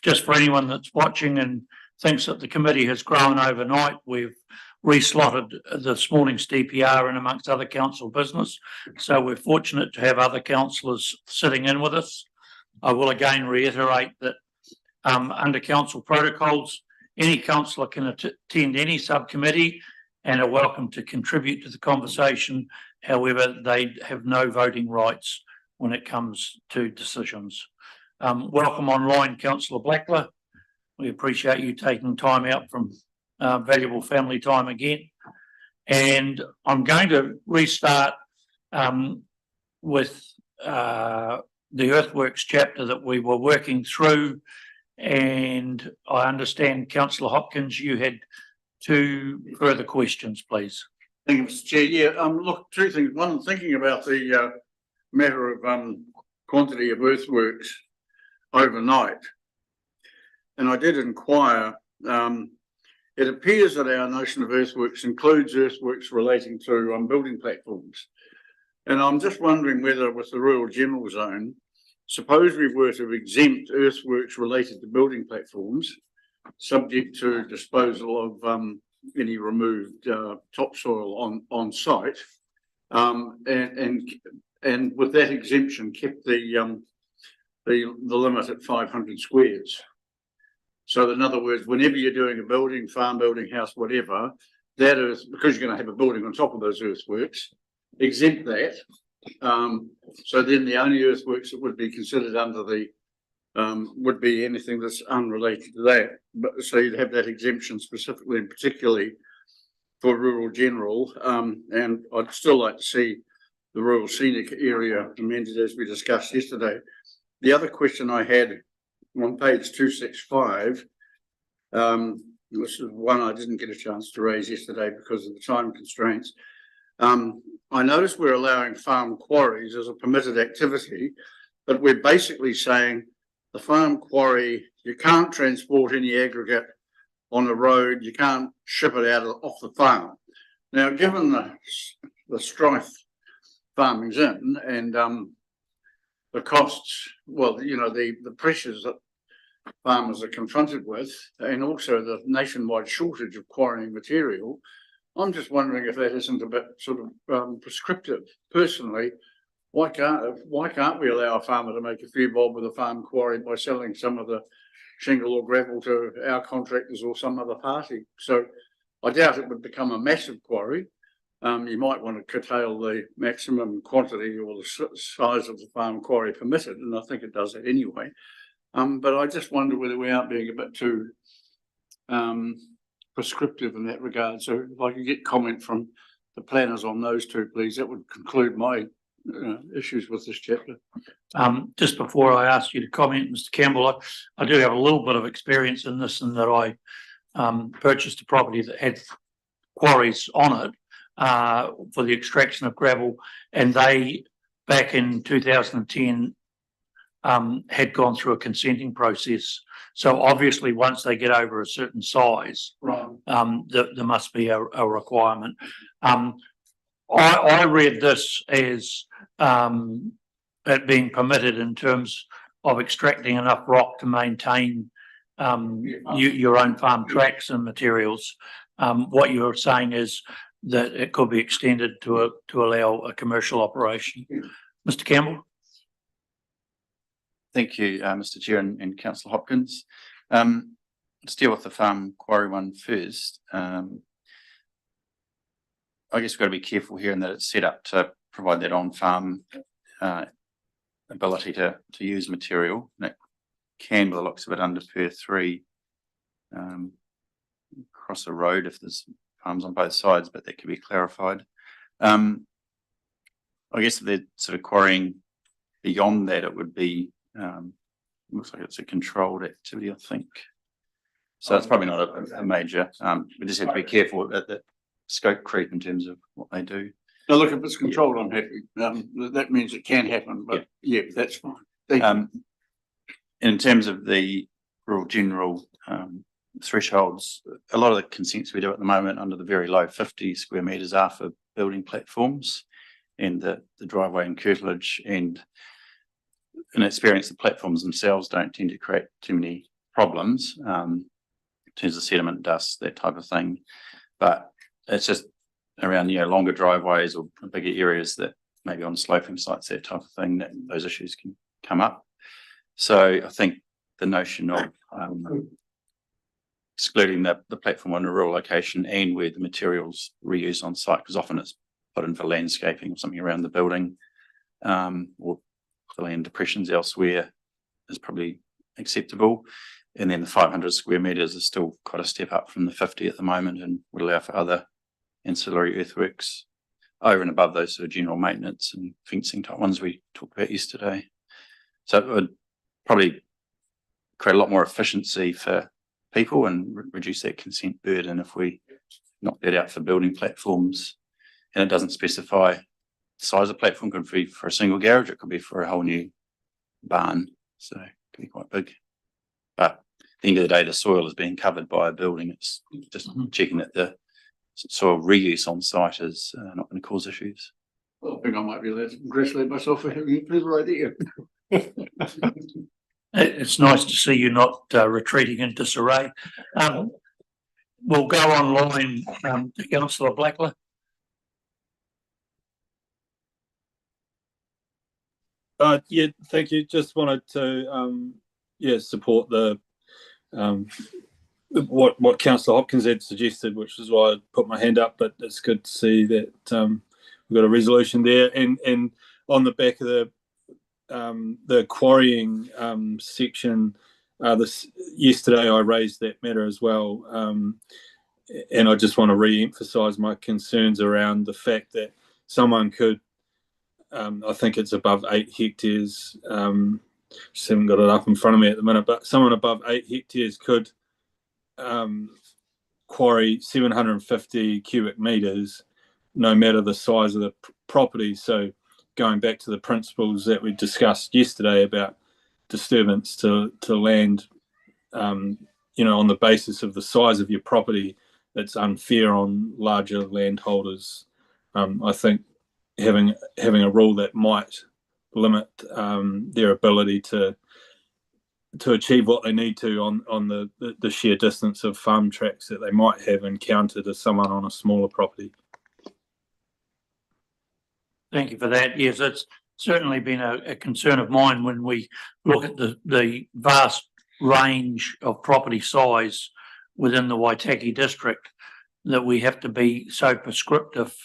Just for anyone that's watching and thinks that the committee has grown overnight, we've reslotted this morning's DPR in amongst other council business. So we're fortunate to have other councillors sitting in with us. I will again reiterate that under council protocols, any councillor can attend any subcommittee and are welcome to contribute to the conversation. However, they have no voting rights when it comes to decisions. Welcome online, Councillor Blackler. We appreciate you taking time out from valuable family time again. And I'm going to restart with the earthworks chapter that we were working through. And I understand, Councillor Hopkins, you had two further questions, please. Thank you, Mr. Chair. Yeah, look, two things. One, thinking about the matter of quantity of earthworks overnight, and I did inquire. It appears that our notion of earthworks includes earthworks relating to building platforms, and I'm just wondering whether, with the rural general zone, suppose we were to exempt earthworks related to building platforms, subject to disposal of any removed topsoil on site, and with that exemption kept the limit at 500 squares. So in other words, whenever you're doing a building, farm building, house, whatever, that is because you're going to have a building on top of those earthworks, exempt that. So then the only earthworks that would be considered under the would be anything that's unrelated to that. But so you'd have that exemption specifically and particularly for rural general. And I'd still like to see the rural scenic area amended as we discussed yesterday. The other question I had on page 265, this is one I didn't get a chance to raise yesterday because of the time constraints. I noticed we're allowing farm quarries as a permitted activity, but we're basically saying the farm quarry, you can't transport any aggregate on the road, you can't ship it out off the farm. Now, given the strife farming's in and the costs, well, you know, the pressures that farmers are confronted with, and also the nationwide shortage of quarrying material, I'm just wondering if that isn't a bit sort of prescriptive. Personally, why can't we allow a farmer to make a few bob with a farm quarry by selling some of the shingle or gravel to our contractors or some other party? So I doubt it would become a massive quarry. You might want to curtail the maximum quantity or the size of the farm quarry permitted, and I think it does that anyway. But I just wonder whether we aren't being a bit too prescriptive in that regard. So if I could get comment from the planners on those two, please, that would conclude my issues with this chapter. Just before I ask you to comment, Mr. Campbell, I do have a little bit of experience in this, in that I purchased a property that had quarries on it for the extraction of gravel, and they, back in 2010, had gone through a consenting process. So obviously, once they get over a certain size, Right. There must be a requirement. I read this as it being permitted in terms of extracting enough rock to maintain your own farm tracks and materials. What you're saying is that it could be extended to allow a commercial operation. Mr. Campbell. Thank you, Mr. Chair and Councillor Hopkins. Let's deal with the farm quarry one first. I guess we've got to be careful here in that it's set up to provide that on-farm ability to use material. And it can, by the looks of it, under per 3 across the road if there's farms on both sides, but that could be clarified. I guess if they're sort of quarrying beyond that, it would be looks like it's a controlled activity, I think. So it's probably not a major. We just have to be careful at the scope creep in terms of what they do. Now, look, if it's controlled, I'm happy. That means it can happen, but yeah, that's fine. Thank you. In terms of the rural general thresholds, a lot of the consents we do at the moment under the very low 50 square metres are for building platforms and the driveway and curtilage, and in experience, the platforms themselves don't tend to create too many problems, in terms of sediment, dust, that type of thing. But it's just around, longer driveways or bigger areas that maybe on sloping sites, that type of thing, that those issues can come up. So I think the notion of excluding the platform on a rural location and where the materials reused on site, because often it's put in for landscaping or something around the building, or the land depressions elsewhere, is probably acceptable. And then the 500 square metres is still quite a step up from the 50 at the moment, and would allow for other ancillary earthworks over and above those sort of general maintenance and fencing type ones we talked about yesterday. So it would probably create a lot more efficiency for people and reduce that consent burden if we knock that out for building platforms. And it doesn't specify the size of platform. Could be for a single garage, it could be for a whole new barn, so it could be quite big. But at the end of the day, the soil is being covered by a building. It's just checking that the soil reuse on site is not going to cause issues. Well, I think I might be allowed to congratulate myself for having a clever idea. It's nice to see you not retreating into disarray. We'll go online to Councillor Blackler. Yeah, thank you. Just wanted to support the what Councillor Hopkins had suggested, which is why I put my hand up. But it's good to see that we've got a resolution there, and on the back of the quarrying section, yesterday I raised that matter as well, and I just want to re-emphasise my concerns around the fact that someone could, I think it's above 8 hectares, just haven't got it up in front of me at the minute, but someone above 8 hectares could quarry 750 cubic metres, no matter the size of the property. So going back to the principles that we discussed yesterday about disturbance to land, on the basis of the size of your property, it's unfair on larger landholders. I think having a rule that might limit their ability to achieve what they need to on the sheer distance of farm tracks that they might have encountered as someone on a smaller property. Thank you for that. Yes, it's certainly been a concern of mine when we look at the vast range of property size within the Waitaki district, that we have to be so prescriptive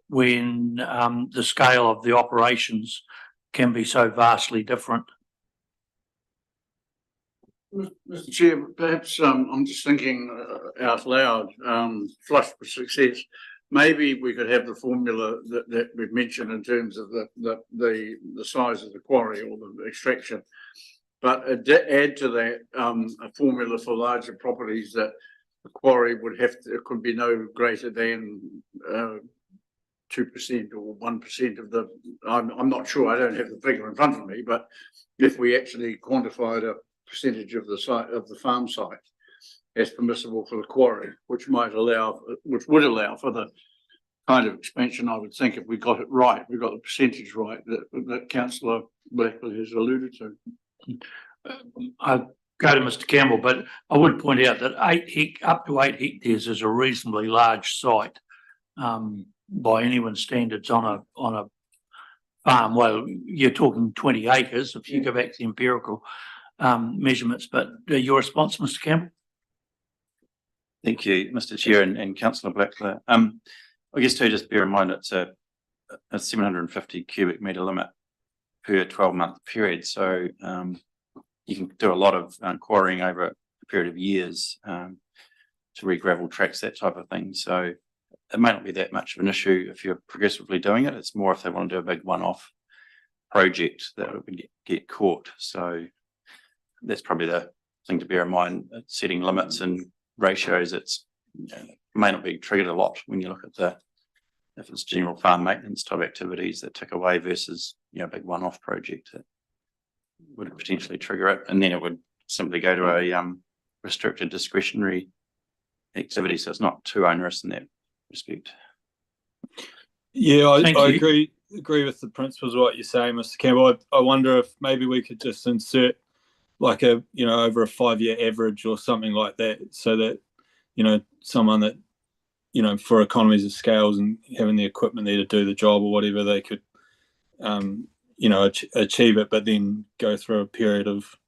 when the scale of the operations can be so vastly different. Mr. Chair, perhaps I'm just thinking out loud, flush with success. Maybe we could have the formula that we've mentioned in terms of the size of the quarry or the extraction, but add to that a formula for larger properties that the quarry would have to, it could be no greater than 2% or 1% of the, I'm not sure, I don't have the figure in front of me, but if we actually quantified a percentage of the site of the farm site as permissible for the quarry, which would allow for the kind of expansion, I would think, if we got it right, we got the percentage right that Councillor Blackler has alluded to. I go to Mr. Campbell, but I would point out that up to 8 hectares is a reasonably large site by anyone's standards on a farm. Well, you're talking 20 acres if you go back to the empirical measurements. But your response, Mr. Campbell? Thank you, Mr. Chair and Councillor Blackler. I guess too, just bear in mind it's a 750 cubic metre limit per 12-month period. So you can do a lot of quarrying over a period of years to re-gravel tracks, that type of thing. So it may not be that much of an issue if you're progressively doing it. It's more if they want to do a big one-off project that would get caught. So that's probably the thing to bear in mind. Setting limits and ratios, it's may not be triggered a lot when you look at if it's general farm maintenance type activities that tick away versus a big one-off project that would potentially trigger it, and then it would simply go to a restricted discretionary activity, so it's not too onerous in that respect. Yeah, I agree. agree with the principles of what you're saying, Mr. Campbell. I wonder if maybe we could just insert like a, over a 5-year average or something like that, so that, someone that, for economies of scales and having the equipment there to do the job or whatever, they could, achieve it, but then go through a period of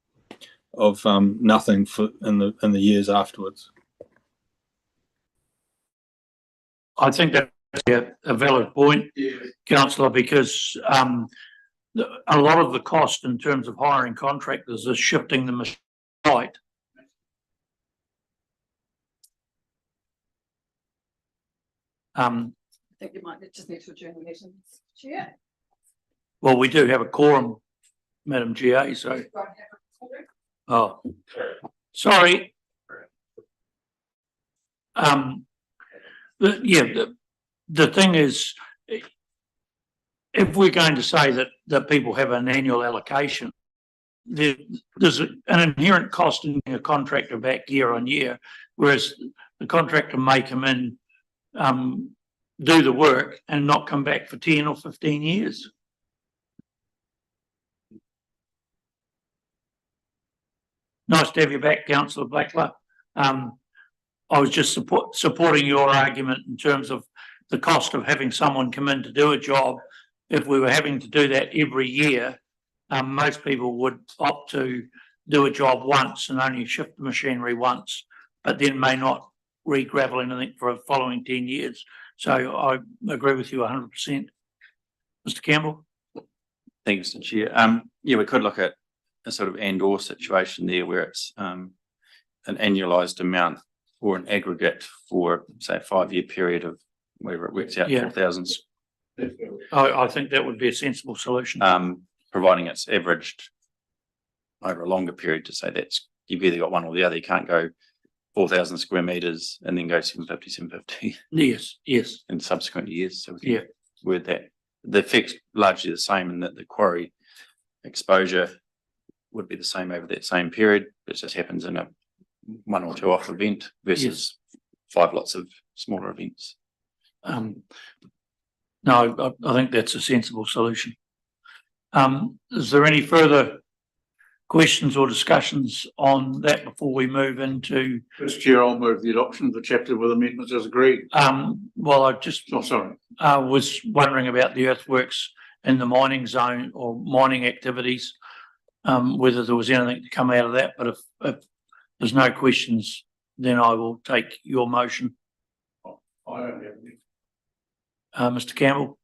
nothing in the years afterwards. I think that's a valid point, councillor, because a lot of the cost in terms of hiring contractors is shifting them aside. I think you might just need to adjourn the meeting. Chair. Well, we do have a quorum, Madam GA, so, oh, sorry. The thing is, if we're going to say that people have an annual allocation, there's an inherent cost in a contractor back year on year, whereas the contractor may come in, do the work and not come back for 10 or 15 years. Nice to have you back, Councillor Blackler. I was just supporting your argument in terms of the cost of having someone come in to do a job. If we were having to do that every year, most people would opt to do a job once and only shift the machinery once, but then may not re-gravel anything for the following 10 years. So I agree with you 100%. Mr. Campbell? Thank you, Mr. Chair. We could look at a sort of and/or situation there where it's an annualised amount or an aggregate for, say, a 5-year period of whatever it works out, 4,000. I think that would be a sensible solution. Providing it's averaged over a longer period, to say that's you've either got one or the other. You can't go 4,000 square metres and then go 750 Yes. in subsequent years. So we can word that. The effect's largely the same in that the quarry exposure would be the same over that same period. It just happens in a 1 or 2 off event versus 5 lots of smaller events. No, I think that's a sensible solution. Is there any further questions or discussions on that before we move into? Mr. Chair, I'll move the adoption of the chapter with amendments as agreed. Well, I just sorry. Was wondering about the earthworks in the mining zone or mining activities, whether there was anything to come out of that. But if there's no questions, then I will take your motion. I don't have any. Mr. Campbell?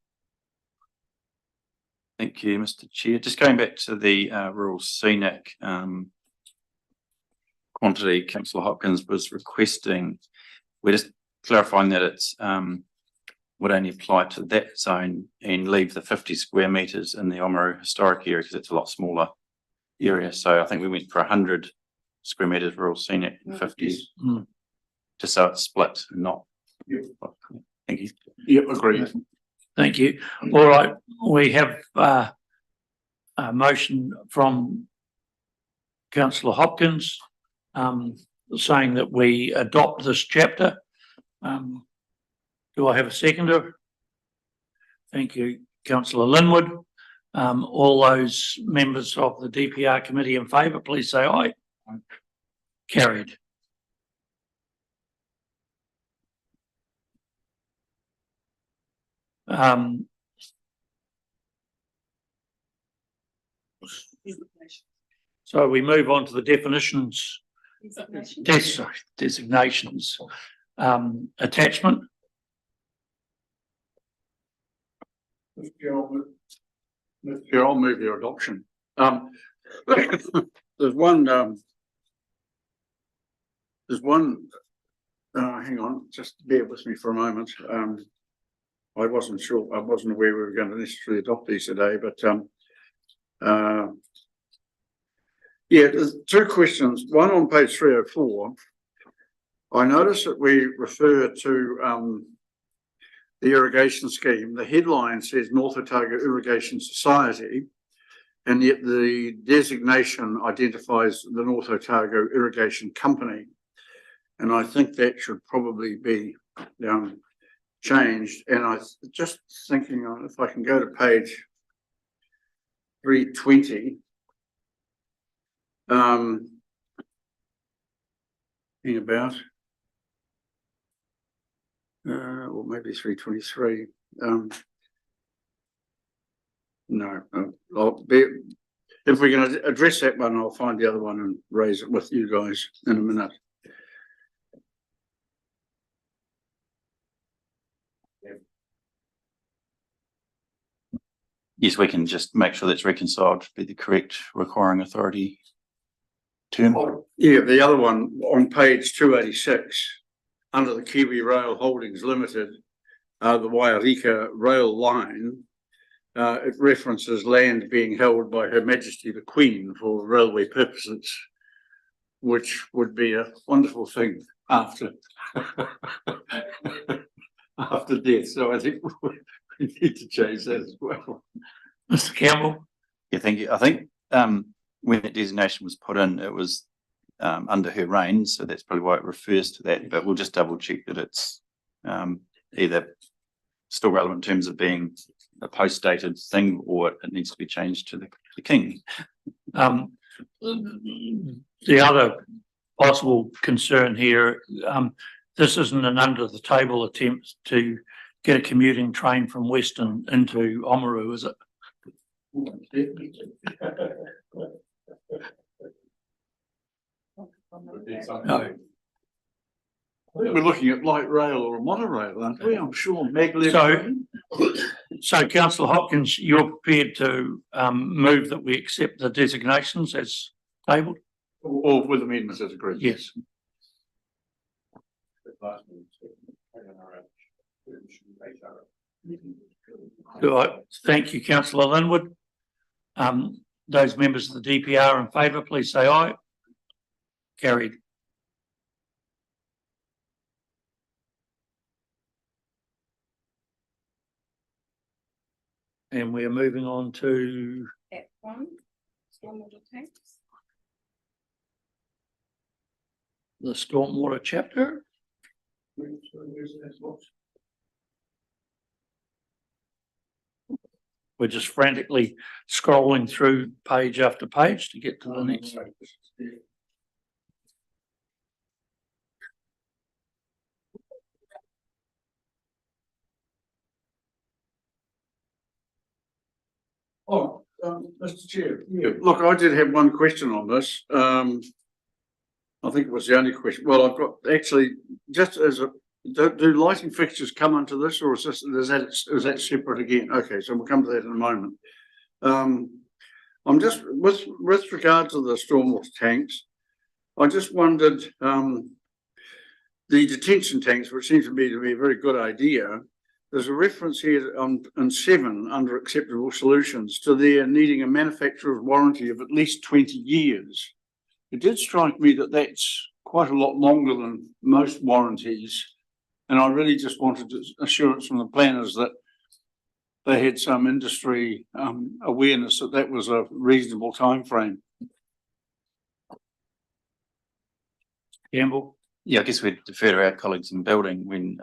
Thank you, Mr. Chair. Just going back to the rural scenic quantity, Councillor Hopkins was requesting, we're just clarifying that it's would only apply to that zone and leave the 50 square metres in the Oamaru historic area because it's a lot smaller area. So I think we went for 100 square metres rural scenic and 50, just so it's split and not. Thank you. Yep, agreed. Thank you. All right, we have a motion from Councillor Hopkins saying that we adopt this chapter. Do I have a seconder? Thank you, Councillor Linwood. All those members of the DPR committee in favour, please say aye. Aye. Carried. So we move on to the definitions, designations, attachment. Mr. Chair, I'll move your adoption. There's one, hang on, just bear with me for a moment. I wasn't sure, I wasn't aware we were going to necessarily adopt these today, but there's 2 questions. One on page 304. I noticed that we refer to the irrigation scheme. The headline says North Otago Irrigation Society, and yet the designation identifies the North Otago Irrigation Company. And I think that should probably be changed, and I was just thinking on if I can go to page 320. Think about. Or maybe 323. No, I'll be, if we're going to address that one, I'll find the other one and raise it with you guys in a minute. Yes, we can just make sure that's reconciled to be the correct requiring authority term. Yeah, the other one on page 286, under the Kiwi Rail Holdings Limited, the Wairika rail line, it references land being held by Her Majesty the Queen for railway purposes, which would be a wonderful thing after after death. So I think we need to change that as well. Mr Campbell? Yeah, thank you. I think when that designation was put in, it was under her reign, so that's probably why it refers to that, but we'll just double check that it's either still relevant in terms of being a post-dated thing or it needs to be changed to the king. The other possible concern here, this isn't an under the table attempt to get a commuting train from Western into Oamaru, is it? No. We're looking at light rail or a monorail, aren't we? I'm sure maglev. So Councillor Hopkins, you're prepared to move that we accept the designations as tabled? Or with amendments as agreed. Yes. Do I thank you, Councillor Linwood. Those members of the DPR in favour, please say aye. Carried. And we are moving on to F1, stormwater tanks. the stormwater chapter. We're just frantically scrolling through page after page to get to the next. Oh, Mr. Chair, yeah, look, I did have one question on this. I think it was the only question. Well, I've got actually just as a, do lighting fixtures come into this, or is that separate again? Okay, so we'll come to that in a moment. I'm just with regard to the stormwater tanks, I just wondered, the detention tanks, which seems to be a very good idea. There's a reference here on 7 under acceptable solutions to there needing a manufacturer's warranty of at least 20 years. It did strike me that that's quite a lot longer than most warranties. And I really just wanted assurance from the planners that they had some industry awareness that that was a reasonable time frame. Campbell. Yeah, I guess we'd defer to our colleagues in building when,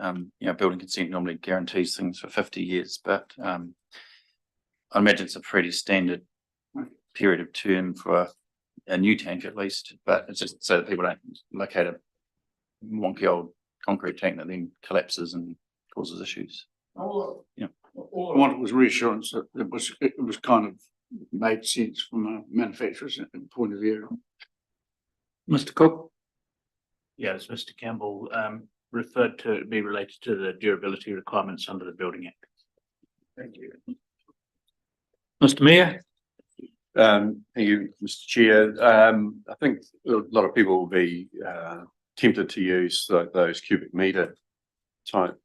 building consent normally guarantees things for 50 years, but I imagine it's a pretty standard period of term for a new tank at least, but it's just so that people don't locate a wonky old concrete tank that then collapses and causes issues. All I wanted was reassurance that it was kind of made sense from a manufacturer's point of view. Mr. Cook. Yes, Mr. Campbell referred to be related to the durability requirements under the Building Act. Thank you. Mr. Mayor. Thank you, Mr. Chair. I think a lot of people will be tempted to use those cubic meter type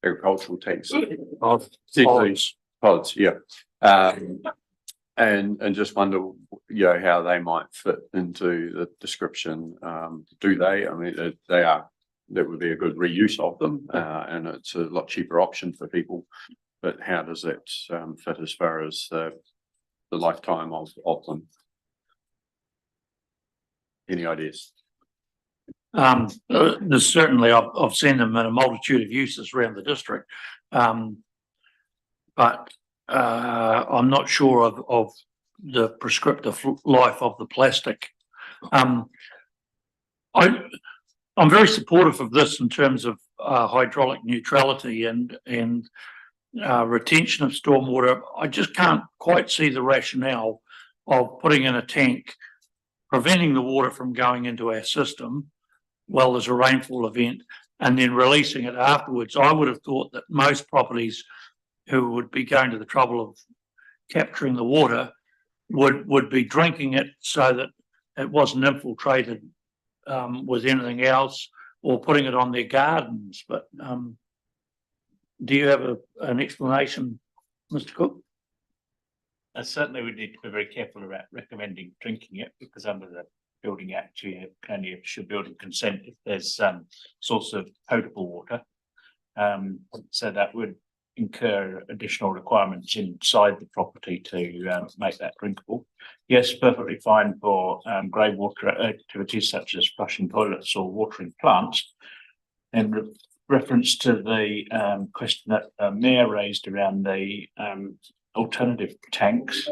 agricultural tanks. Pods, yeah. And just wonder, how they might fit into the description. Do they? I mean, that would be a good reuse of them, and it's a lot cheaper option for people. But how does that fit as far as the lifetime of them? Any ideas? There's certainly, I've seen them in a multitude of uses around the district. But I'm not sure of the prescriptive life of the plastic. I'm very supportive of this in terms of hydraulic neutrality and retention of stormwater. I just can't quite see the rationale of putting in a tank, preventing the water from going into our system while there's a rainfall event, and then releasing it afterwards. I would have thought that most properties who would be going to the trouble of capturing the water would be drinking it so that it wasn't infiltrated with anything else, or putting it on their gardens. But do you have an explanation, Mr. Cook? Certainly we need to be very careful about recommending drinking it, because under the Building Act, you can only issue building consent if there's source of potable water. So that would incur additional requirements inside the property to make that drinkable. Yes, perfectly fine for grey water activities such as flushing toilets or watering plants. And reference to the question that Mayor raised around the alternative tanks,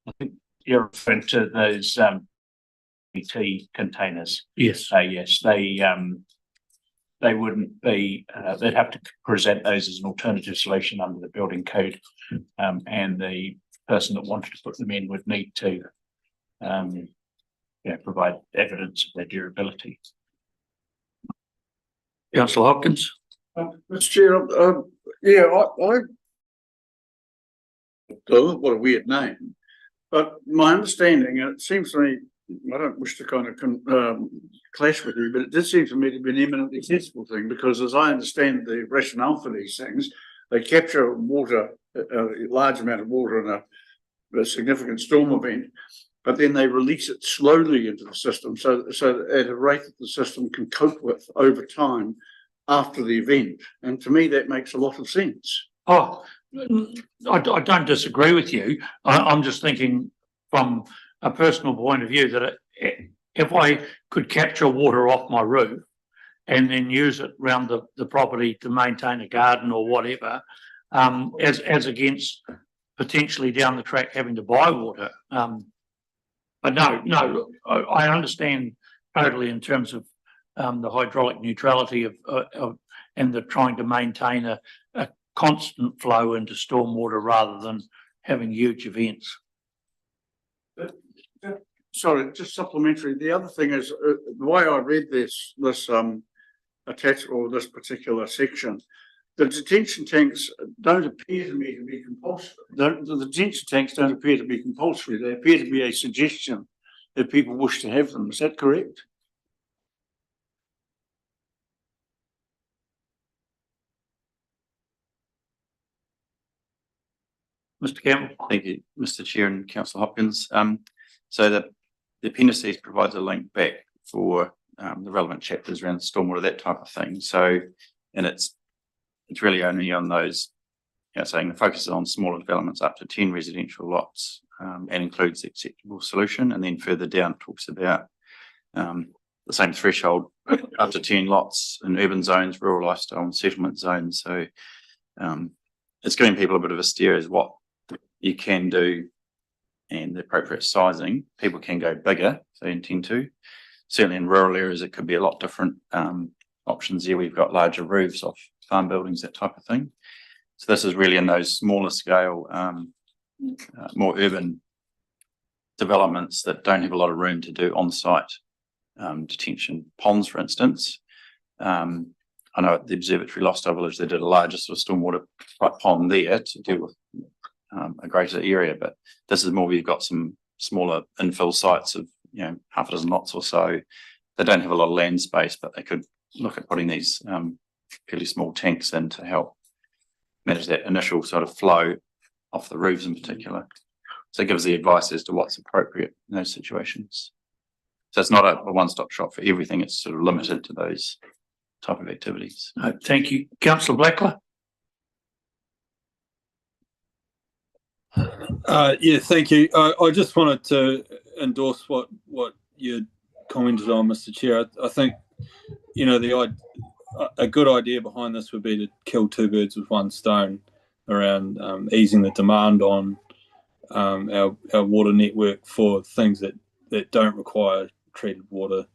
I think you're referring to those PET containers. Yes. Yes, they wouldn't be, they'd have to present those as an alternative solution under the building code. And the person that wanted to put them in would need to provide evidence of their durability. Councillor Hopkins. Mr. Chair, what a weird name, but my understanding, and it seems to me, I don't wish to kind of clash with you, but it did seem to me to be an eminently sensible thing, because as I understand the rationale for these things, they capture water, a large amount of water in a significant storm event, but then they release it slowly into the system, so at a rate that the system can cope with over time after the event. And to me, that makes a lot of sense. Oh, I don't disagree with you. I'm just thinking from a personal point of view that if I could capture water off my roof and then use it around the property to maintain a garden or whatever, as against potentially down the track having to buy water. But no, I understand totally in terms of the hydraulic neutrality of and the trying to maintain a constant flow into stormwater rather than having huge events. Sorry, just supplementary. The other thing is the way I read this attached, or this particular section, the detention tanks don't appear to me to be compulsory. The detention tanks don't appear to be compulsory. They appear to be a suggestion if people wish to have them. Is that correct? Mr. Campbell. Thank you, Mr. Chair and Councillor Hopkins. So the appendices provides a link back for the relevant chapters around stormwater, that type of thing. So, and it's really only on those, saying the focus is on smaller developments up to 10 residential lots, and includes the acceptable solution. And then further down talks about the same threshold up to 10 lots in urban zones, rural lifestyle and settlement zones. So it's giving people a bit of a steer as what you can do and the appropriate sizing. People can go bigger if they intend to. Certainly in rural areas, it could be a lot different options there. We've got larger roofs off farm buildings, that type of thing. So this is really in those smaller scale, more urban developments that don't have a lot of room to do on-site detention ponds, for instance. I know at the Observatory Lifestyle Village, they did a larger sort of stormwater pond there to deal with a greater area, but this is more where you've got some smaller infill sites of half a dozen lots or so. They don't have a lot of land space, but they could look at putting these fairly small tanks in to help manage that initial sort of flow off the roofs in particular. So it gives the advice as to what's appropriate in those situations. So it's not a one-stop shop for everything, it's sort of limited to those type of activities. Thank you. Councillor Blackler. Thank you. I just wanted to endorse what you commented on, Mr. Chair. I think you know, a good idea behind this would be to kill two birds with one stone around easing the demand on our water network for things that don't require treated water,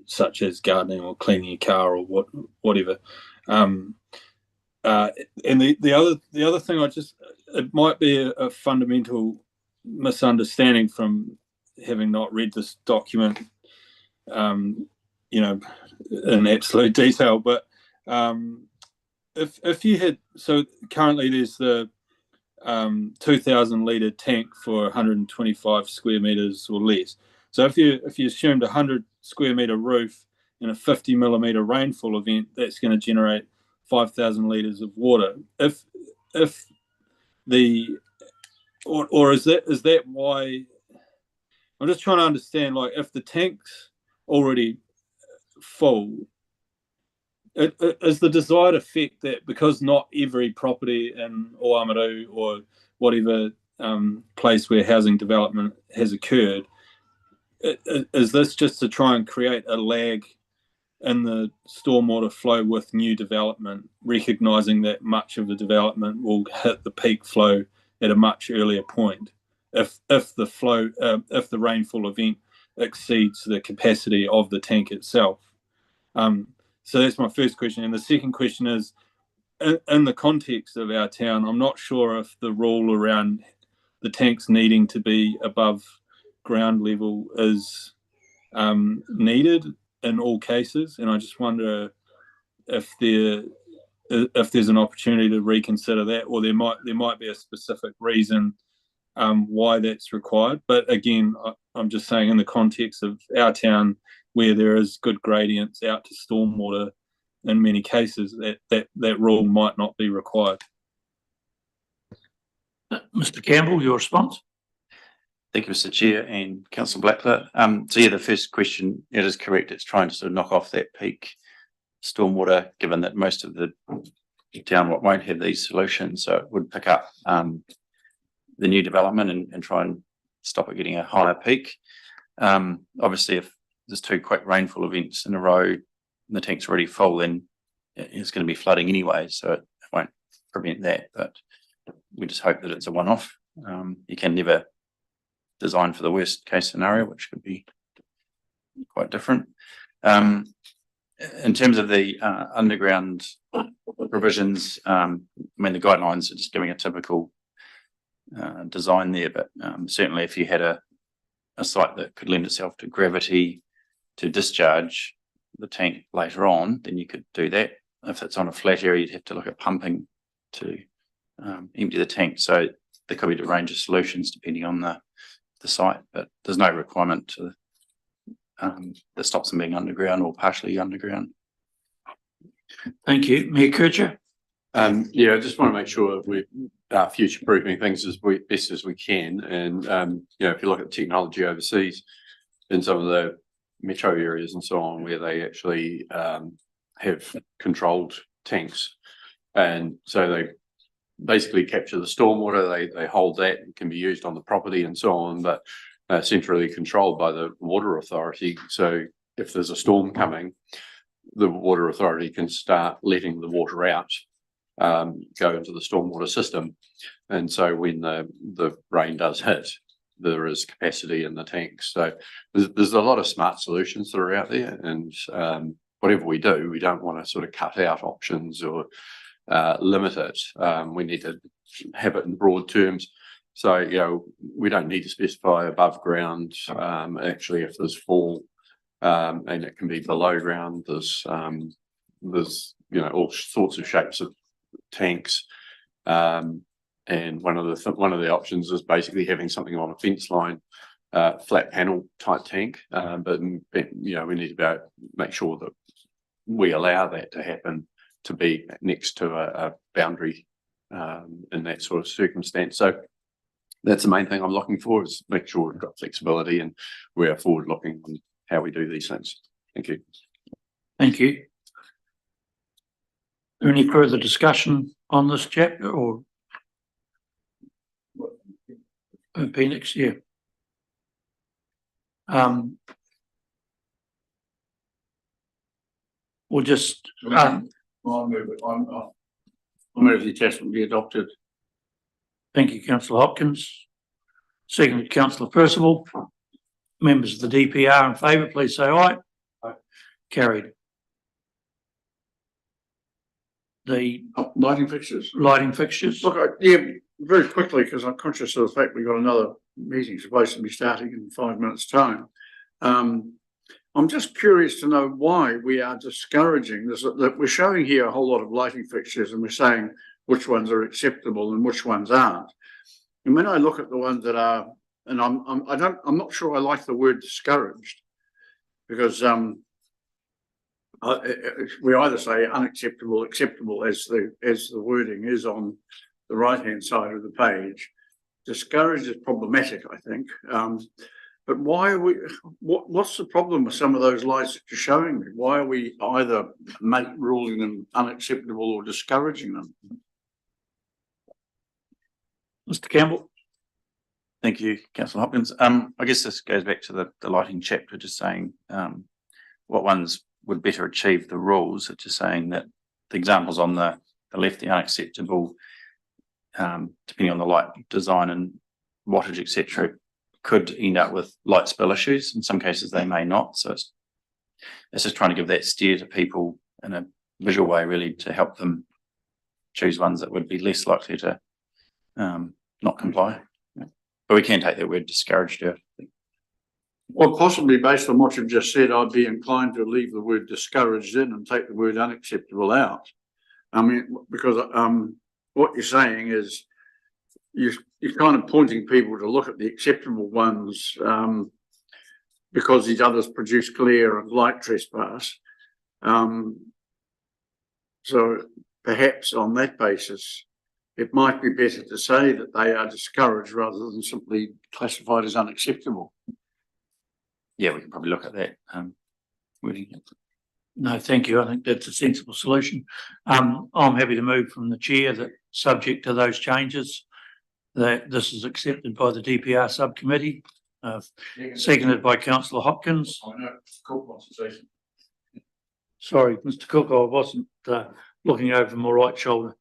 such as gardening or cleaning your car or whatever. And the other thing, it might be a fundamental misunderstanding from having not read this document, you know, in absolute detail. But if you had, so currently there's the 2,000 litre tank for 125 square meters or less. So if you assumed 100 square meter roof in a 50 millimeter rainfall event, that's going to generate 5,000 litres of water. If the or is that why? I'm just trying to understand, like, if the tank's already full, is the desired effect that because not every property in Oamaru or whatever place where housing development has occurred, is this just to try and create a lag in the stormwater flow with new development, recognizing that much of the development will hit the peak flow at a much earlier point if the rainfall event exceeds the capacity of the tank itself? So that's my first question. And the second question is, in the context of our town, I'm not sure if the rule around the tanks needing to be above ground level is needed in all cases. And I just wonder if there's an opportunity to reconsider that, or there might be a specific reason why that's required. But again, I'm just saying, in the context of our town, where there is good gradients out to stormwater, in many cases that rule might not be required. Mr. Campbell, your response? Thank you, Mr. Chair and Councillor Blackler. So yeah, the first question, it is correct. It's trying to sort of knock off that peak stormwater, given that most of the town won't have these solutions. So it would pick up the new development and try and stop it getting a higher peak. Obviously, if there's two quick rainfall events in a row and the tank's already full, then it's going to be flooding anyway, so it won't prevent that. But we just hope that it's a one-off. You can never design for the worst case scenario, which could be quite different. In terms of the underground provisions, I mean, the guidelines are just giving a typical design there, but certainly if you had a site that could lend itself to gravity to discharge the tank later on, then you could do that. If it's on a flat area, you'd have to look at pumping to empty the tank. So there could be a range of solutions depending on the site, but there's no requirement to that stops them being underground or partially underground. Thank you. Mayor Kircher? Yeah, I just want to make sure we're future proofing things as best as we can. And, you know, if you look at technology overseas in some of the metro areas and so on, where they actually have controlled tanks. And so they basically capture the stormwater, they hold that, and can be used on the property and so on, but centrally controlled by the water authority. So if there's a storm coming, the water authority can start letting the water out, go into the stormwater system. And so when the rain does hit, there is capacity in the tanks. So there's a lot of smart solutions that are out there, and whatever we do, we don't want to sort of cut out options or limit it. We need to have it in broad terms. So, you know, we don't need to specify above ground. Actually, if there's fall, and it can be below ground, there's you know, all sorts of shapes of tanks. And one of the options is basically having something on a fence line, flat panel type tank. But you know, we need to make sure that we allow that to happen, to be next to a boundary in that sort of circumstance. So that's the main thing I'm looking for, is make sure we've got flexibility and we are forward looking on how we do these things. Thank you. Thank you. Any further discussion on this chapter or appendix? Yeah. We'll just, I move the attachment be adopted. thank you, councillor Hopkins. Second, councillor Percival. Members of the DPR in favour, please say aye. Aye. Carried. The Lighting fixtures. lighting fixtures. Look, yeah, very quickly, because I'm conscious of the fact we've got another meeting supposed to be starting in 5 minutes' time. I'm just curious to know why we are discouraging this, that we're showing here a whole lot of lighting fixtures and we're saying which ones are acceptable and which ones aren't. And when I look at the ones that are, and I'm not sure I like the word discouraged, because we either say unacceptable, acceptable, as the wording is on the right-hand side of the page. Discouraged is problematic, I think. But why are we? What's the problem with some of those lights that you're showing me? Why are we either ruling them unacceptable or discouraging them? Mr. Campbell. Thank you, councillor Hopkins. I guess this goes back to the lighting chapter, just saying what ones would better achieve the rules. It's just saying that the examples on the left, the unacceptable, depending on the light design and wattage, etc., could end up with light spill issues. In some cases, they may not. So it's just trying to give that steer to people in a visual way, really, to help them choose ones that would be less likely to not comply. But we can take that word discouraged out. Well, possibly based on what you've just said, I'd be inclined to leave the word discouraged in and take the word unacceptable out. I mean, because what you're saying is you're kind of pointing people to look at the acceptable ones because these others produce glare and light trespass. So perhaps on that basis, it might be better to say that they are discouraged rather than simply classified as unacceptable. Yeah, we can probably look at that wording. No, thank you. I think that's a sensible solution. I'm happy to move from the chair that, subject to those changes, that this is accepted by the DPR subcommittee, seconded by councillor Hopkins. I know, Cook wants to say something. Sorry, Mr. Cook, I wasn't looking over my right shoulder.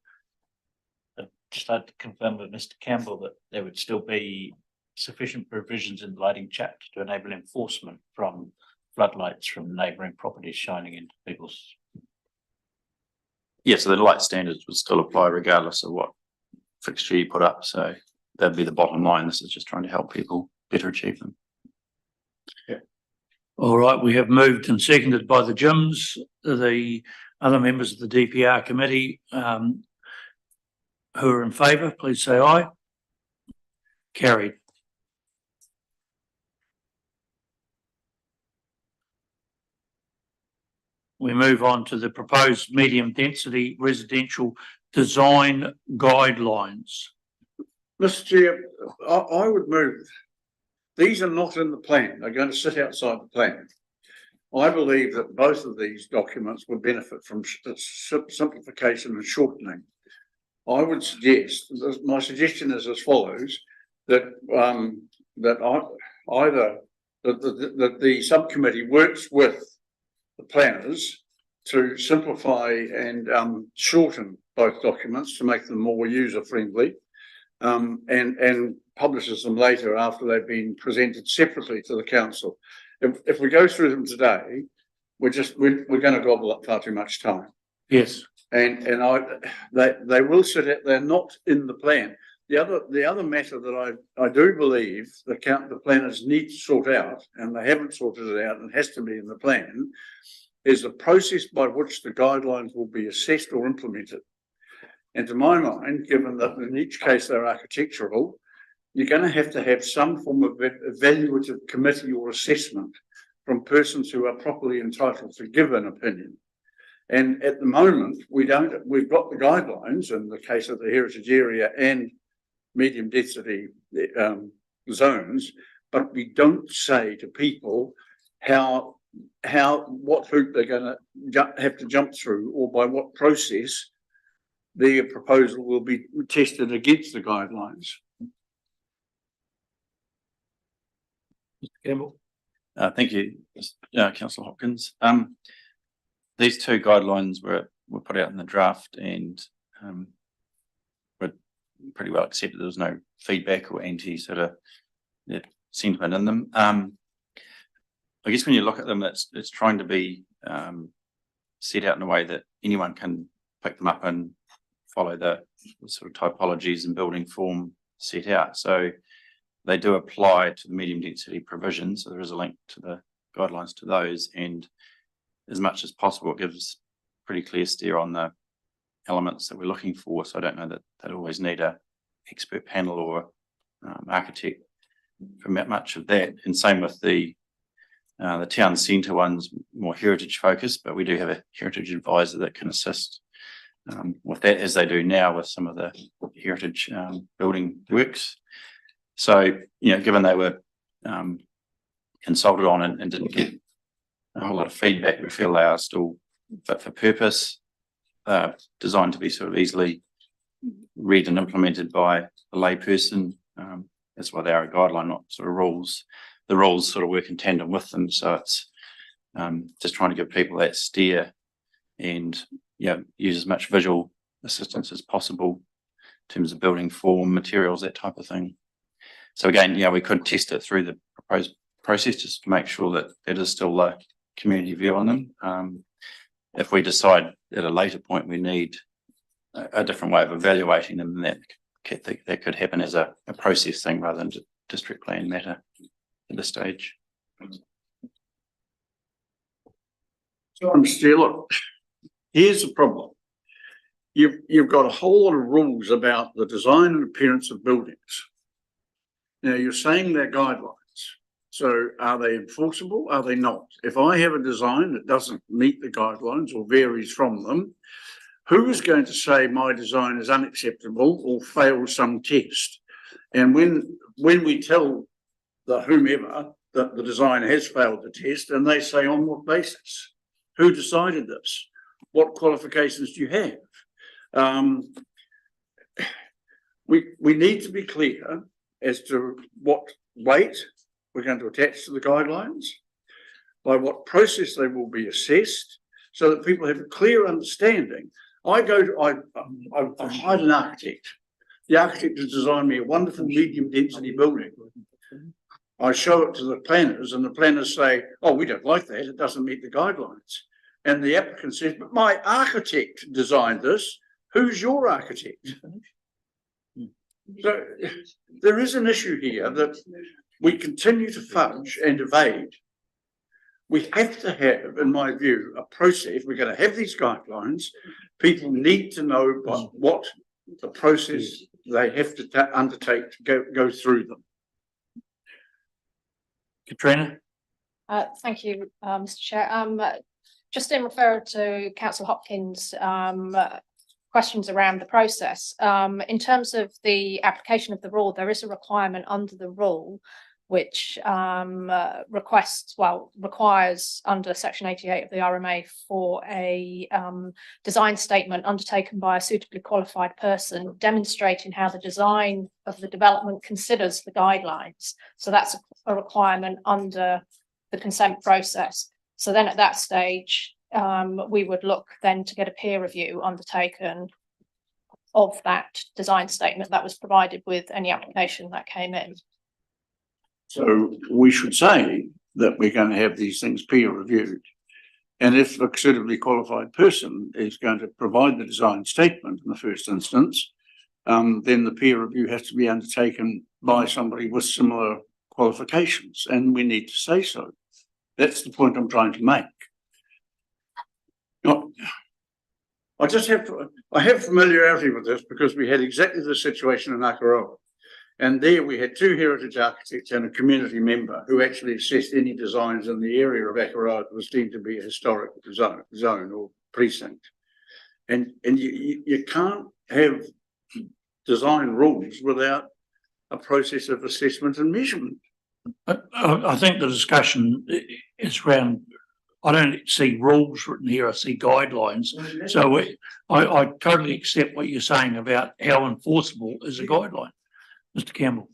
I'd just like to confirm with Mr. Campbell that there would still be sufficient provisions in the lighting chapter to enable enforcement from floodlights from neighbouring properties shining into people's. Yeah, so the light standards would still apply regardless of what fixture you put up. So that'd be the bottom line. This is just trying to help people better achieve them. All right, we have moved and seconded by the gyms. The other members of the DPR committee who are in favour, please say aye. Carried. We move on to the proposed medium density residential design guidelines. Mr. Chair, I would move. These are not in the plan. They're going to sit outside the plan. I believe that both of these documents would benefit from simplification and shortening. I would suggest, my suggestion is as follows, that the subcommittee works with the planners to simplify and shorten both documents to make them more user friendly, and publishes them later after they've been presented separately to the council. If we go through them today, we're going to gobble up far too much time. Yes. And they will sit at, they're not in the plan. The other matter that I do believe the planners need to sort out, and they haven't sorted it out and has to be in the plan, is the process by which the guidelines will be assessed or implemented. And to my mind, given that in each case they're architectural, you're going to have some form of evaluative committee or assessment from persons who are properly entitled to give an opinion. And at the moment, we've got the guidelines in the case of the heritage area and medium density zones, but we don't say to people what hoop they're going to have to jump through, or by what process their proposal will be tested against the guidelines. Mr. Campbell. Thank you, councillor Hopkins. these two guidelines were put out in the draft and were pretty well accepted. There was no feedback or anti sort of sentiment in them. I guess when you look at them, it's trying to be set out in a way that anyone can pick them up and follow the sort of typologies and building form set out. So they do apply to the medium density provision. So there is a link to the guidelines to those, and as much as possible, it gives pretty clear steer on the elements that we're looking for. So I don't know that they'd always need a expert panel or architect for much of that. And same with the town centre one's more heritage focused, but we do have a heritage advisor that can assist with that, as they do now with some of the heritage building works. So, given they were consulted on and didn't get a whole lot of feedback, we feel they are still fit for purpose, designed to be sort of easily read and implemented by a layperson. That's why they are a guideline, not sort of rules. The rules sort of work in tandem with them. So it's just trying to give people that steer and use as much visual assistance as possible in terms of building form, materials, that type of thing. So again, we could test it through the proposed process just to make sure that it is still a community view on them. If we decide at a later point we need a different way of evaluating them, then that could happen as a process thing rather than district plan matter at this stage. So I'm still, look, here's the problem. You've got a whole lot of rules about the design and appearance of buildings. Now you're saying they're guidelines. So are they enforceable? Are they not? If I have a design that doesn't meet the guidelines or varies from them, who is going to say my design is unacceptable or fails some test? And when we tell the whomever that the design has failed the test, and they say on what basis? Who decided this? What qualifications do you have? We need to be clear as to what weight we're going to attach to the guidelines, by what process they will be assessed, so that people have a clear understanding. I hired an architect. The architect has designed me a wonderful medium density building. I show it to the planners and the planners say, oh, we don't like that. It doesn't meet the guidelines. And the applicant says, but my architect designed this. Who's your architect? So there is an issue here that we continue to fudge and evade. We have to have, in my view, a process. We're going to have these guidelines. People need to know what the process they have to undertake to go through them. Katrina? Thank you, Mr. Chair. Just in referring to Councillor Hopkins' questions around the process, in terms of the application of the rule, there is a requirement under the rule which requires under Section 88 of the RMA for a design statement undertaken by a suitably qualified person demonstrating how the design of the development considers the guidelines. So that's a requirement under the consent process. So then at that stage, we would look then to get a peer review undertaken of that design statement that was provided with any application that came in. So we should say that we're going to have these things peer reviewed. And if a suitably qualified person is going to provide the design statement in the first instance, then the peer review has to be undertaken by somebody with similar qualifications, and we need to say so. That's the point I'm trying to make. I have familiarity with this because we had exactly the situation in Akaroa. And there we had two heritage architects and a community member who actually assessed any designs in the area of Akaroa that was deemed to be a historic zone or precinct. And you can't have design rules without a process of assessment and measurement. I think the discussion is around, I don't see rules written here, I see guidelines. So I totally accept what you're saying about how enforceable is a guideline. Mr. Campbell.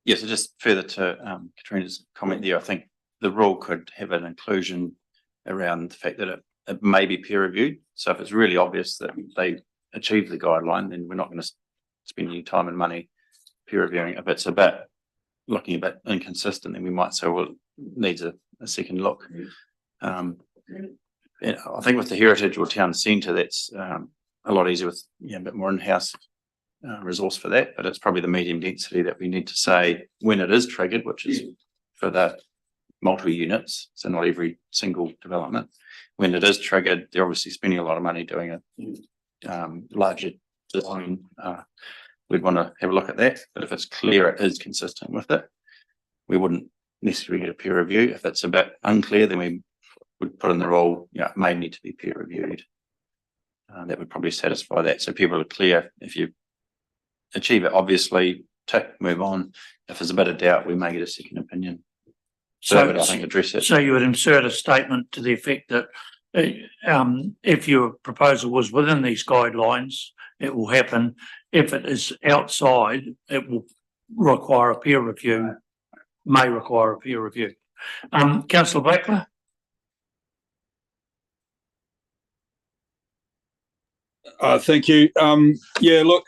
Yes, so just further to Katrina's comment there, I think the rule could have an inclusion around the fact that it it may be peer reviewed. So if it's really obvious that they achieve the guideline, then we're not going to spend any time and money peer reviewing. If it's looking a bit inconsistent, then we might say, well, it needs a second look. And I think with the heritage or town centre, that's a lot easier with a bit more in-house resource for that. But it's probably the medium density that we need to say when it is triggered, which is for the multiple units, so not every single development. When it is triggered, they're obviously spending a lot of money doing a larger design. We'd want to have a look at that. But if it's clear it is consistent with it, we wouldn't necessarily get a peer review. If it's a bit unclear, then we would put in the rule, it may need to be peer reviewed. That would probably satisfy that. So people are clear. If you achieve it, obviously, tick, move on. If there's a bit of doubt, we may get a second opinion. So that would, I think, address it. So you would insert a statement to the effect that if your proposal was within these guidelines, it will happen. If it is outside, it will require a peer review, may require a peer review. Councillor Blackler? Thank you. Yeah, look,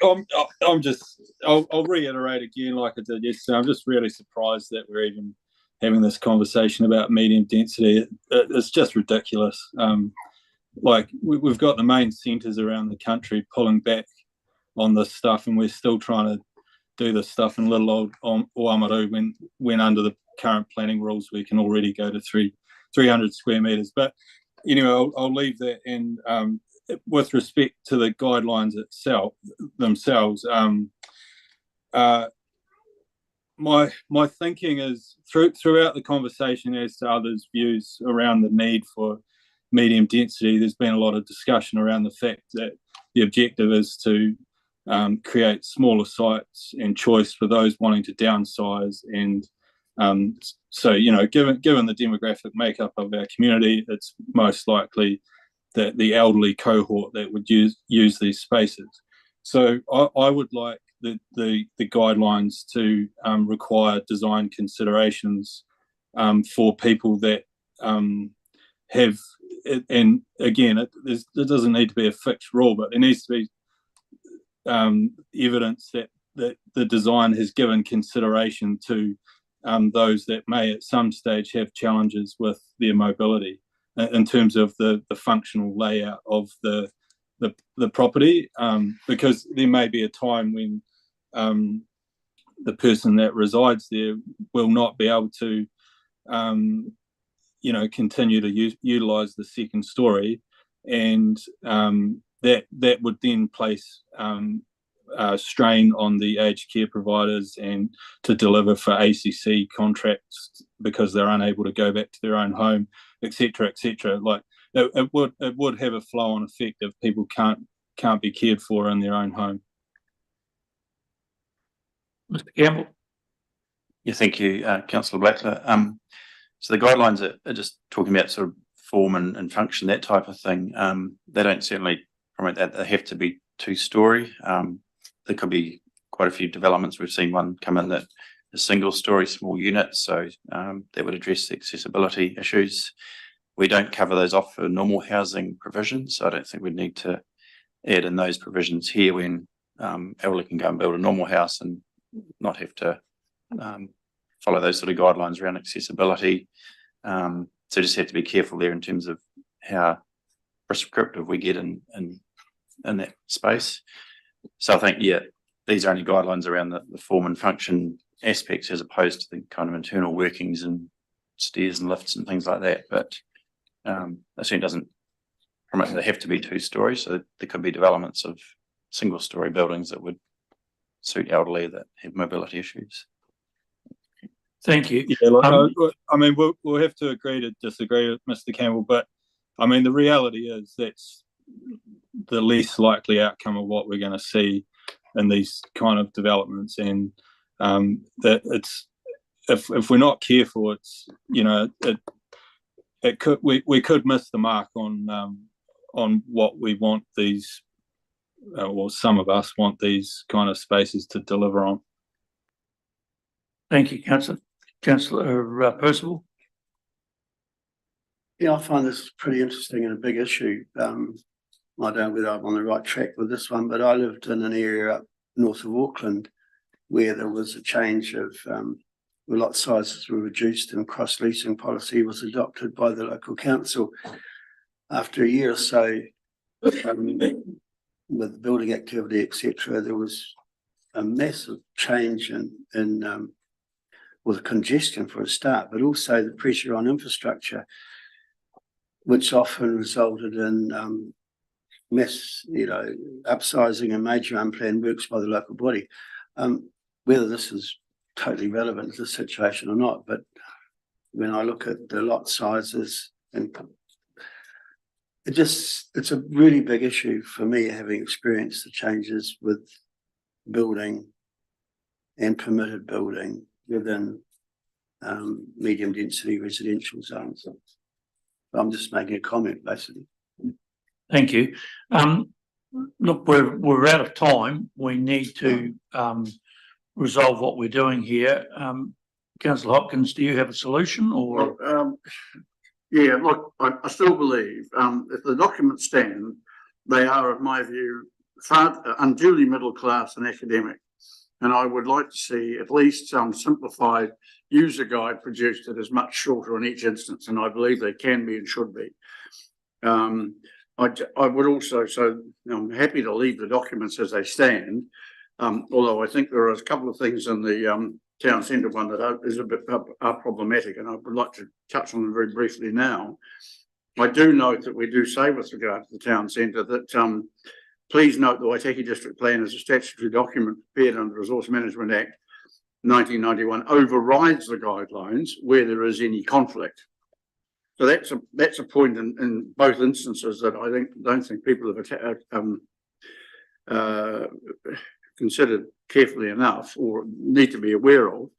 I'll reiterate again, like I did yesterday. I'm just really surprised that we're even having this conversation about medium density. It's just ridiculous. Like we've got the main centres around the country pulling back on this stuff, and we're still trying to do this stuff in little old Oamaru when under the current planning rules we can already go to 300 square metres. But anyway, I'll leave that. And with respect to the guidelines themselves, my thinking is throughout the conversation as to others' views around the need for medium density, there's been a lot of discussion around the fact that the objective is to create smaller sites and choice for those wanting to downsize. And so, given the demographic makeup of our community, it's most likely that the elderly cohort that would use these spaces. So I would like the guidelines to require design considerations for people that have, and again, it doesn't need to be a fixed rule, but there needs to be evidence that the design has given consideration to those that may at some stage have challenges with their mobility in terms of the functional layout of the property, because there may be a time when the person that resides there will not be able to continue to utilize the second story, and that would then place strain on the aged care providers and to deliver for ACC contracts because they're unable to go back to their own home, etc., etc. Like it would have a flow-on effect if people can't be cared for in their own home. Mr. Campbell? Yeah, thank you, Councillor Blackler. So the guidelines are just talking about sort of form and function, that type of thing. They don't certainly promote that. They have to be two-storey. There could be quite a few developments. We've seen one come in that is single-storey, small units, so that would address the accessibility issues. We don't cover those off for normal housing provisions, so I don't think we'd need to add in those provisions here when elderly can go and build a normal house and not have to follow those sort of guidelines around accessibility. So just have to be careful there in terms of how prescriptive we get in that space. So I think, these are only guidelines around the form and function aspects as opposed to the kind of internal workings and stairs and lifts and things like that. But that certainly doesn't promote they have to be two-storey. So there could be developments of single-storey buildings that would suit elderly that have mobility issues. Thank you. Yeah, look, I mean, we'll have to agree to disagree with Mr. Campbell, but I mean, the reality is that's the least likely outcome of what we're going to see in these kind of developments, and that it's if we're not careful, it's we could miss the mark on what we want these, or some of us want these kind of spaces to deliver on. Thank you, Councillor Percival. Yeah, I find this pretty interesting and a big issue. I don't know whether I'm on the right track with this one, but I lived in an area up north of Auckland where there was a change of the lot sizes were reduced and cross leasing policy was adopted by the local council. After a year or so, with building activity, etc., there was a massive change in with congestion for a start, but also the pressure on infrastructure, which often resulted in mass, upsizing and major unplanned works by the local body. Whether this is totally relevant to the situation or not, but when I look at the lot sizes and it's a really big issue for me, having experienced the changes with building and permitted building within medium density residential zones. I'm just making a comment, basically. Thank you. Look, we're out of time. We need to resolve what we're doing here. Councillor Hopkins, do you have a solution or? Yeah, look, I still believe if the documents stand, they are, in my view, far unduly middle class and academic. And I would like to see at least some simplified user guide produced that is much shorter in each instance, and I believe they can be and should be. I would also, so I'm happy to leave the documents as they stand, although I think there are a couple of things in the town centre one that is a bit problematic, and I would like to touch on them very briefly now. I do note that we do say with regard to the town centre that please note the Waitaki District Plan is a statutory document prepared under the Resource Management Act 1991, overrides the guidelines where there is any conflict. So that's a point in both instances that I don't think people have considered carefully enough or need to be aware of.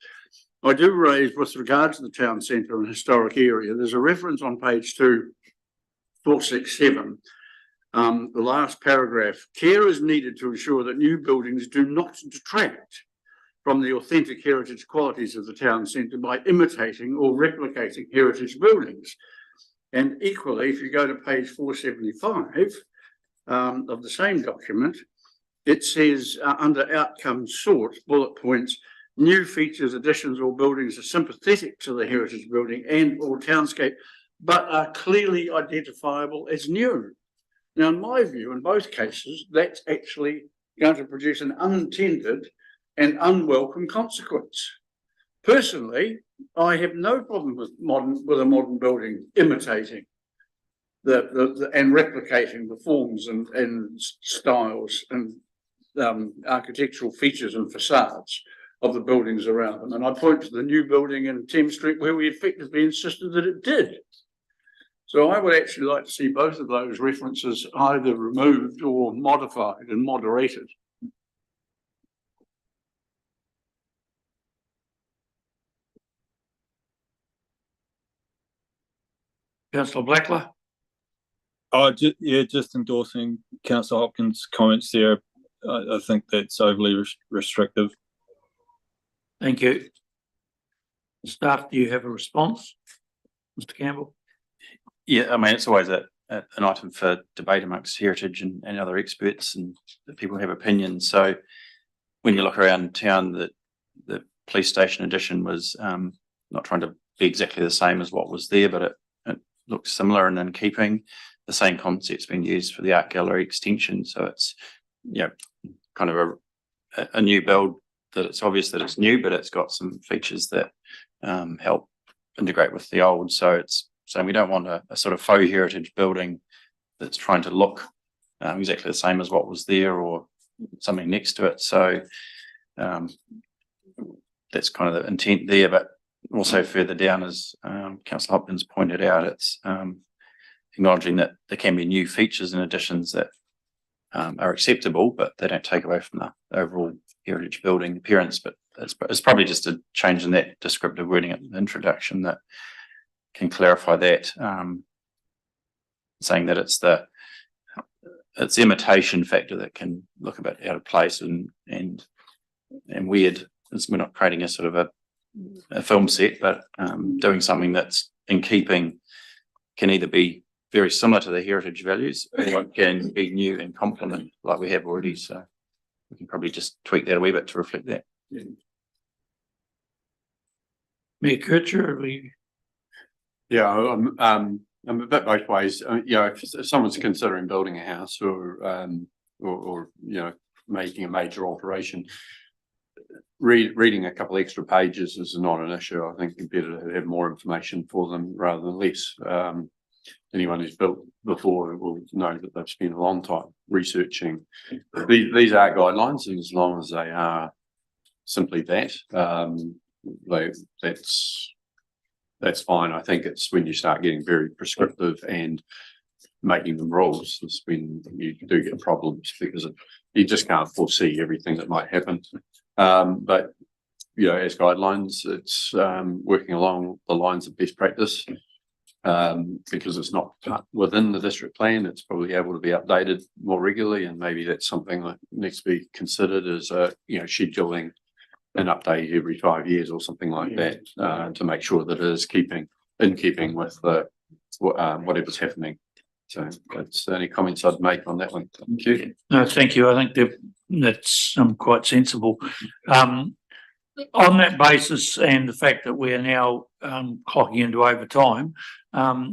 I do raise with regard to the town centre and historic area, there's a reference on page 2, 467. The last paragraph, care is needed to ensure that new buildings do not detract from the authentic heritage qualities of the town centre by imitating or replicating heritage buildings. And equally, if you go to page 475 of the same document, it says under outcomes sought, bullet points, new features, additions or buildings are sympathetic to the heritage building and or townscape, but are clearly identifiable as new. Now, in my view, in both cases, that's actually going to produce an unintended and unwelcome consequence. Personally, I have no problem with a modern building imitating and replicating the forms and styles and architectural features and facades of the buildings around them. And I point to the new building in Thames Street where we effectively insisted that it did. So I would actually like to see both of those references either removed or modified and moderated. Councillor Blackler? Just endorsing Councillor Hopkins' comments there. I think that's overly restrictive. Thank you. Staff, do you have a response? Mr. Campbell? Yeah, I mean, it's always an item for debate amongst heritage and other experts, and that people have opinions. So when you look around town, the police station addition was not trying to be exactly the same as what was there, but it looks similar and in keeping. The same concept's been used for the art gallery extension. So it's, kind of a new build that it's obvious that it's new, but it's got some features that help integrate with the old. So we don't want a sort of faux heritage building that's trying to look exactly the same as what was there or something next to it. So that's kind of the intent there, but also further down, as Councillor Hopkins pointed out, it's acknowledging that there can be new features and additions that are acceptable, but they don't take away from the overall heritage building appearance. But it's probably just a change in that descriptive wording at the introduction that can clarify that, saying that it's the imitation factor that can look a bit out of place and weird. We're not creating a sort of a film set, but doing something that's in keeping can either be very similar to the heritage values or it can be new and complement like we have already. So we can probably just tweak that a wee bit to reflect that. Mayor Kircher, Yeah, I'm a bit both ways. If someone's considering building a house or, making a major alteration, reading a couple extra pages is not an issue. I think it's better to have more information for them rather than less. Anyone who's built before will know that they've spent a long time researching. These are guidelines, and as long as they are simply that, that's fine. I think it's when you start getting very prescriptive and making them rules, that's when you do get problems, because you just can't foresee everything that might happen. But as guidelines, it's working along the lines of best practice. Because it's not within the district plan, it's probably able to be updated more regularly, and maybe that's something that needs to be considered as scheduling an update every 5 years or something like that, to make sure that it is in keeping with whatever's happening. So that's the only comments I'd make on that one. Thank you. no, thank you. I think that's quite sensible. On that basis, and the fact that we are now clocking into overtime,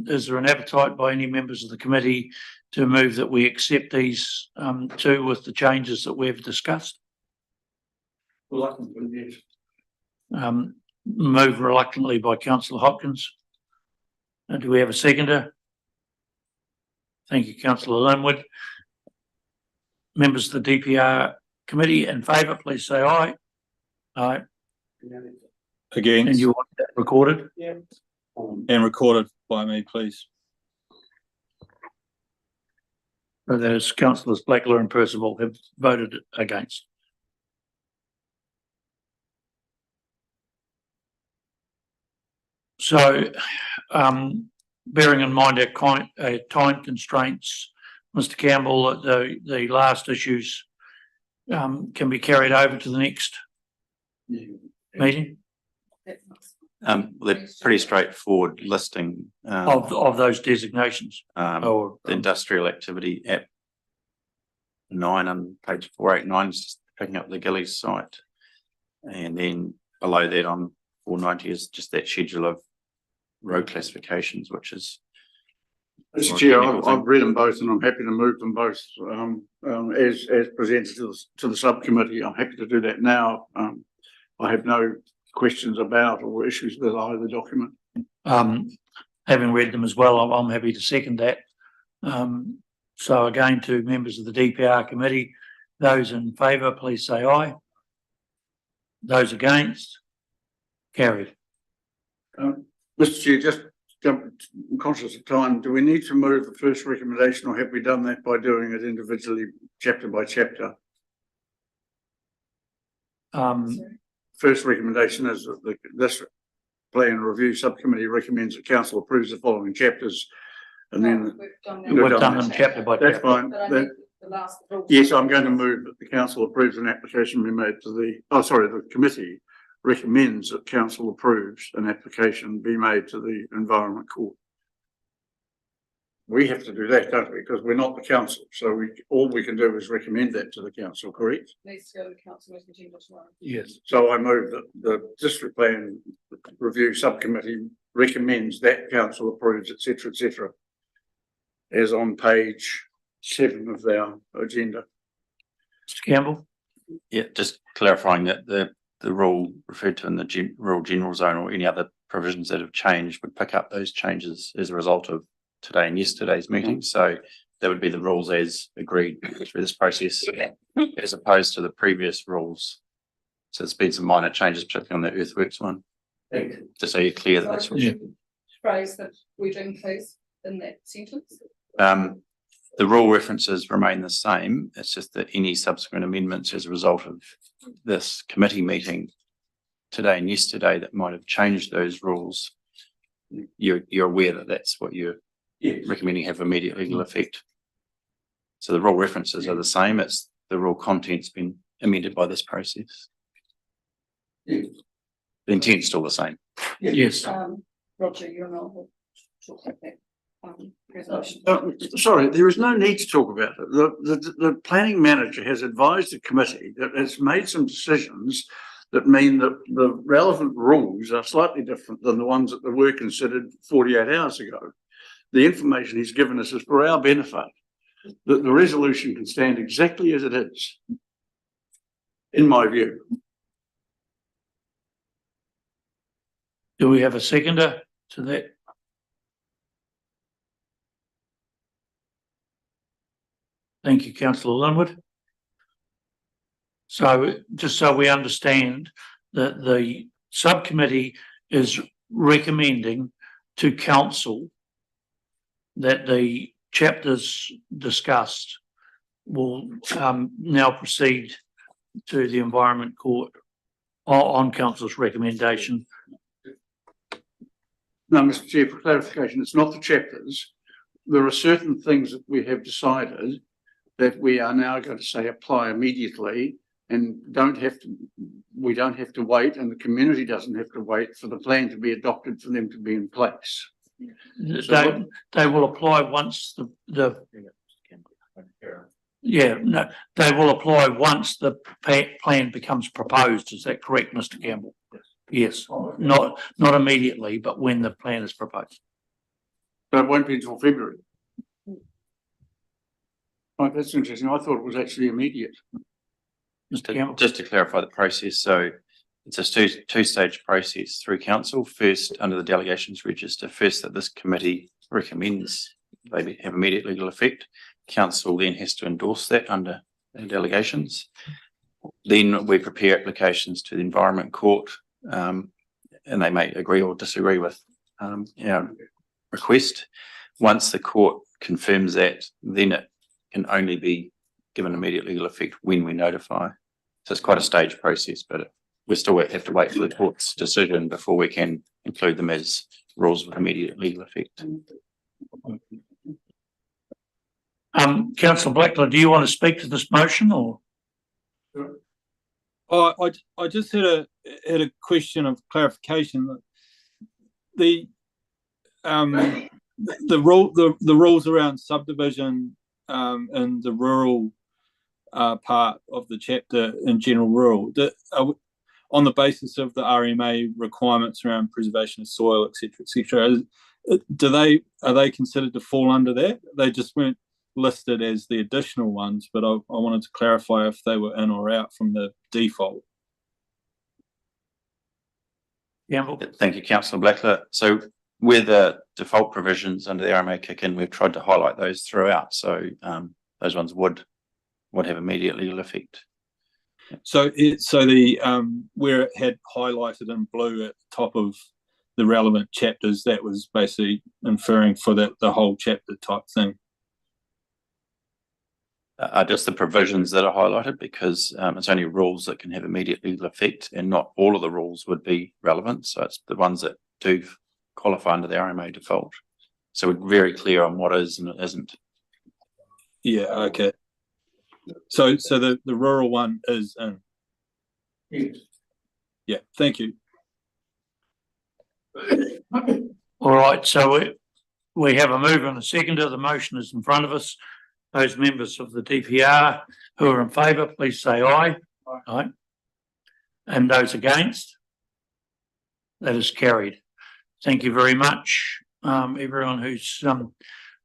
is there an appetite by any members of the committee to move that we accept these two with the changes that we've discussed? Reluctantly, yes. Moved reluctantly by councillor Hopkins. Do we have a seconder? Thank you, councillor Linwood. Members of the DPR committee in favour, please say aye. Aye. And Against, you want that recorded? and recorded by me, please. So those councillors Blackler and Percival have voted against. So, bearing in mind our time constraints, Mr. Campbell, that the last issues can be carried over to the next meeting They're pretty straightforward listing of those designations. Or the industrial activity at 9 on page 489 is just picking up the Gillies site, and then below that on 490 is just that schedule of road classifications, which is Mr. Chair, I've read them both, and I'm happy to move them both as presented to the subcommittee. I'm happy to do that now. I have no questions about or issues with either document. Having read them as well, I'm happy to second that. So again, to members of the DPR committee, those in favour, please say aye. Those against? Carried. Mr. Chair, just I'm conscious of time. Do we need to move the first recommendation, or have we done that by doing it individually, chapter by chapter? First recommendation is that this plan review subcommittee recommends that council approves the following chapters, and then We've done them chapter by that's chapter. fine. Yes, I'm going to move that the council approves an application be made to the committee recommends that council approves an application be made to the Environment Court. We have to do that, don't we? Because we're not the council, so all we can do is recommend that to the council, correct? Needs to go to the council meeting tomorrow. Yes. So I move that the district plan review subcommittee recommends that council approves, etc., as on page 7 of our agenda. Mr. Campbell? Yeah, just clarifying that the rule referred to in the rural general zone or any other provisions that have changed would pick up those changes as a result of today and yesterday's meeting. So that would be the rules as agreed through this process, as opposed to the previous rules. So there's been some minor changes, particularly on the earthworks one. Just so you're clear that that's what Phrase that we do include in that sentence. the rule references remain the same. It's just that any subsequent amendments as a result of this committee meeting today and yesterday that might have changed those rules, you're aware that that's what you're recommending have immediate legal effect. So the rule references are the same. It's the rule content's been amended by this process. The intent's still the same. Yes. Roger, you're not talking about that. preservation. Sorry, there is no need to talk about it. The planning manager has advised the committee that it's made some decisions that mean that the relevant rules are slightly different than the ones that were considered 48 hours ago. The information he's given us is for our benefit, that the resolution can stand exactly as it is, in my view. Do we have a seconder to that? Thank you, councillor Linwood. So just so we understand that the subcommittee is recommending to council that the chapters discussed will now proceed to the Environment Court on council's recommendation. No, Mr. Chair, for clarification, it's not the chapters. There are certain things that we have decided that we are now going to say apply immediately and we don't have to wait, and the community doesn't have to wait for the plan to be adopted for them to be in place. They will apply once they will apply once the plan becomes proposed. Is that correct, Mr. Campbell? Yes, not immediately, but when the plan is proposed. But it won't be until February. Right, that's interesting. I thought it was actually immediate. Mr. Campbell? Just to clarify the process, so it's a two-stage process through council. First, under the delegations register, first that this committee recommends they have immediate legal effect. Council then has to endorse that under the delegations. Then we prepare applications to the Environment Court, and they may agree or disagree with our request. Once the court confirms that, then it can only be given immediate legal effect when we notify. So it's quite a staged process, but we still have to wait for the court's decision before we can include them as rules with immediate legal effect. Councillor Blackler, do you want to speak to this motion or? I just had a question of clarification. The rules around subdivision and the rural part of the chapter in general rural, on the basis of the RMA requirements around preservation of soil, etc., are they considered to fall under that? They just weren't listed as the additional ones, but I wanted to clarify if they were in or out from the default. Campbell? Thank you, Councillor Blackler. So where the default provisions under the RMA kick in, we've tried to highlight those throughout. So those ones would have immediate legal effect. So the where it had highlighted in blue at the top of the relevant chapters, that was basically inferring for the whole chapter type thing. Just the provisions that are highlighted, because it's only rules that can have immediate legal effect, and not all of the rules would be relevant. So it's the ones that do qualify under the RMA default. So we're very clear on what is and isn't. Yeah. Okay. So the rural one is in. Yes. Yeah. Thank you. All right, so we have a mover and a seconder. The motion is in front of us. Those members of the DPR who are in favour, please say aye. Aye. And those against? That is carried. Thank you very much, everyone who's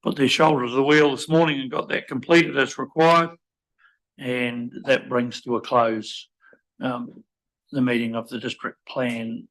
put their shoulder to the wheel this morning and got that completed as required. And that brings to a close the meeting of the District Plan